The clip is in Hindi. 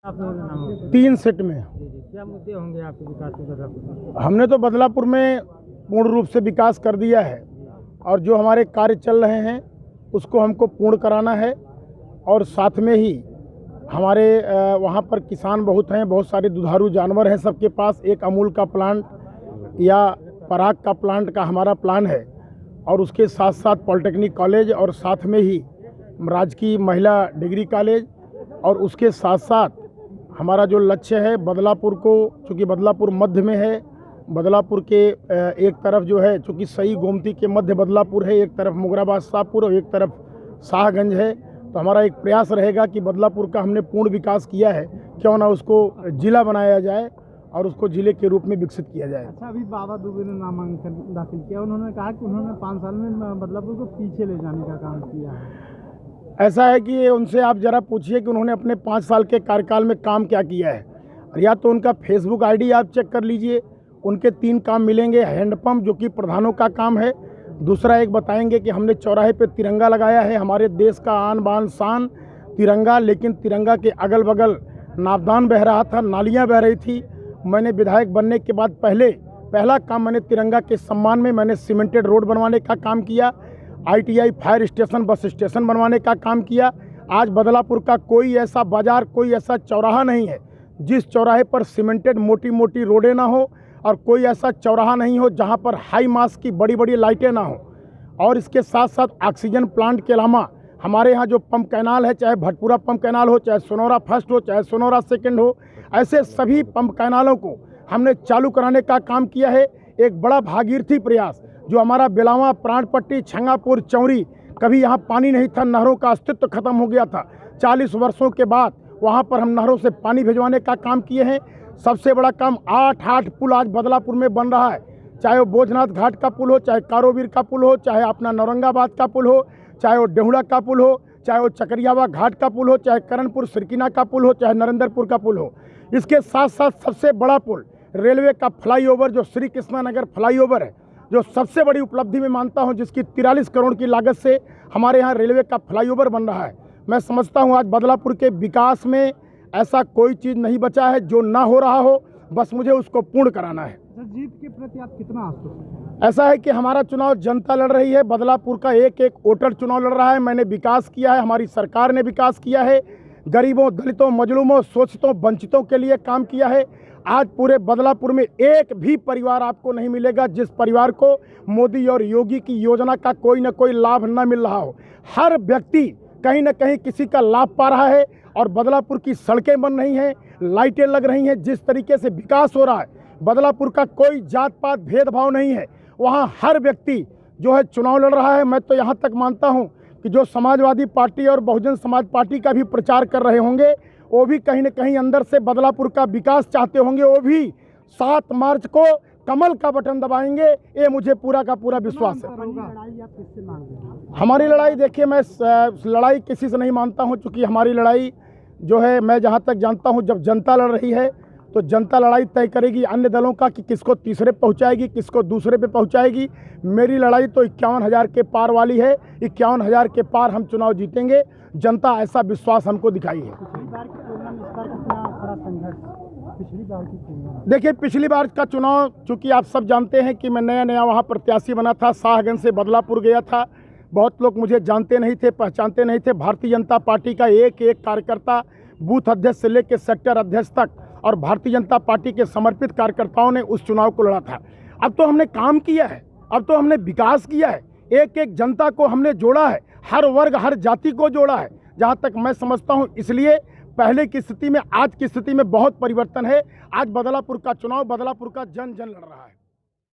3 सेट में। क्या मुद्दे होंगे आपके विकास में बदलापुर? हमने तो बदलापुर में पूर्ण रूप से विकास कर दिया है और जो हमारे कार्य चल रहे हैं उसको हमको पूर्ण कराना है। और साथ में ही हमारे वहाँ पर किसान बहुत हैं, बहुत सारे दुधारू जानवर हैं, सबके पास एक अमूल का प्लांट या पराग का प्लांट का हमारा प्लान है। और उसके साथ साथ पॉलिटेक्निक कॉलेज और साथ में ही राजकीय महिला डिग्री कॉलेज और उसके साथ साथ हमारा जो लक्ष्य है बदलापुर को, चूँकि बदलापुर मध्य में है, बदलापुर के एक तरफ जो है चूँकि सही गोमती के मध्य बदलापुर है, एक तरफ मुगराबाद शाहपुर और एक तरफ शाहगंज है। तो हमारा एक प्रयास रहेगा कि बदलापुर का हमने पूर्ण विकास किया है, क्यों ना उसको जिला बनाया जाए और उसको जिले के रूप में विकसित किया जाए। अच्छा, अभी बाबा दुबे ने नामांकन दाखिल किया, उन्होंने कहा कि उन्होंने 5 साल में बदलापुर को पीछे ले जाने का काम किया है। ऐसा है कि उनसे आप ज़रा पूछिए कि उन्होंने अपने 5 साल के कार्यकाल में काम क्या किया है। और या तो उनका फेसबुक आईडी आप चेक कर लीजिए, उनके 3 काम मिलेंगे। हैंडपम्प जो कि प्रधानों का काम है, दूसरा एक बताएंगे कि हमने चौराहे पे तिरंगा लगाया है, हमारे देश का आन बान शान तिरंगा, लेकिन तिरंगा के अगल बगल नावदान बह रहा था, नालियाँ बह रही थी। मैंने विधायक बनने के बाद पहला काम मैंने तिरंगा के सम्मान में मैंने सीमेंटेड रोड बनवाने का काम किया, ITI fire station bus station बनवाने का काम किया। आज बदलापुर का कोई ऐसा बाज़ार, कोई ऐसा चौराहा नहीं है जिस चौराहे पर सीमेंटेड मोटी मोटी रोडें ना हो, और कोई ऐसा चौराहा नहीं हो जहां पर हाई मास की बड़ी बड़ी लाइटें ना हो। और इसके साथ साथ ऑक्सीजन प्लांट के अलावा हमारे यहाँ जो पंप कैनाल है, चाहे भटपुरा पंप कैनाल हो, चाहे सोनौरा फर्स्ट हो, चाहे सोनौरा सेकेंड हो, ऐसे सभी पंप कैनालों को हमने चालू कराने का काम किया है। एक बड़ा भागीरथी प्रयास जो हमारा बेलावा, प्राणपट्टी, छंगापुर, चौरी, कभी यहाँ पानी नहीं था, नहरों का अस्तित्व खत्म हो गया था। 40 वर्षों के बाद वहाँ पर हम नहरों से पानी भिजवाने का काम किए हैं। सबसे बड़ा काम 8 पुल आज बदलापुर में बन रहा है, चाहे वो बोझनाथ घाट का पुल हो, चाहे कारोवीर का पुल हो, चाहे अपना नौरंगाबाद का पुल हो, चाहे वो डेहुड़ा का पुल हो, चाहे वो चकरियावा घाट का पुल हो, चाहे करणपुर सिरकिना का पुल हो, चाहे नरेंद्रपुर का पुल हो। इसके साथ साथ सबसे बड़ा पुल रेलवे का फ्लाईओवर जो श्री कृष्णा नगर फ्लाईओवर है, जो सबसे बड़ी उपलब्धि में मानता हूं, जिसकी 43 करोड़ की लागत से हमारे यहाँ रेलवे का फ्लाईओवर बन रहा है। मैं समझता हूं आज बदलापुर के विकास में ऐसा कोई चीज़ नहीं बचा है जो ना हो रहा हो, बस मुझे उसको पूर्ण कराना है। जीत के प्रति आप कितना आश्वस्त? ऐसा है कि हमारा चुनाव जनता लड़ रही है, बदलापुर का एक वोटर चुनाव लड़ रहा है। मैंने विकास किया है, हमारी सरकार ने विकास किया है, गरीबों, दलितों, मजलूमों, शोषितों, वंचितों के लिए काम किया है। आज पूरे बदलापुर में एक भी परिवार आपको नहीं मिलेगा जिस परिवार को मोदी और योगी की योजना का कोई न कोई लाभ न मिल रहा हो। हर व्यक्ति कहीं न कहीं किसी का लाभ पा रहा है और बदलापुर की सड़कें बन रही हैं, लाइटें लग रही हैं। जिस तरीके से विकास हो रहा है, बदलापुर का कोई जात पात भेदभाव नहीं है, वहाँ हर व्यक्ति जो है चुनाव लड़ रहा है। मैं तो यहाँ तक मानता हूँ कि जो समाजवादी पार्टी और बहुजन समाज पार्टी का भी प्रचार कर रहे होंगे, वो भी कहीं न कहीं अंदर से बदलापुर का विकास चाहते होंगे, वो भी 7 मार्च को कमल का बटन दबाएंगे, ये मुझे पूरा का पूरा विश्वास है। हमारी लड़ाई देखिए, मैं लड़ाई किसी से नहीं मानता हूं, क्योंकि हमारी लड़ाई जो है, मैं जहां तक जानता हूं, जब जनता लड़ रही है तो जनता लड़ाई तय करेगी अन्य दलों का कि किसको तीसरे पहुंचाएगी, किसको दूसरे पे पहुंचाएगी। मेरी लड़ाई तो 51,000 के पार वाली है, 51,000 के पार हम चुनाव जीतेंगे। जनता ऐसा विश्वास हमको दिखाई है। देखिए, पिछली बार का चुनाव चूँकि आप सब जानते हैं कि मैं नया वहाँ प्रत्याशी बना था, शाहगंज से बदलापुर गया था। बहुत लोग मुझे जानते नहीं थे, पहचानते नहीं थे। भारतीय जनता पार्टी का एक कार्यकर्ता, बूथ अध्यक्ष से लेकर सेक्टर अध्यक्ष तक, और भारतीय जनता पार्टी के समर्पित कार्यकर्ताओं ने उस चुनाव को लड़ा था। अब तो हमने काम किया है, अब तो हमने विकास किया है, एक जनता को हमने जोड़ा है, हर वर्ग हर जाति को जोड़ा है। जहाँ तक मैं समझता हूँ, इसलिए पहले की स्थिति में आज की स्थिति में बहुत परिवर्तन है। आज बदलापुर का चुनाव बदलापुर का जन लड़ रहा है।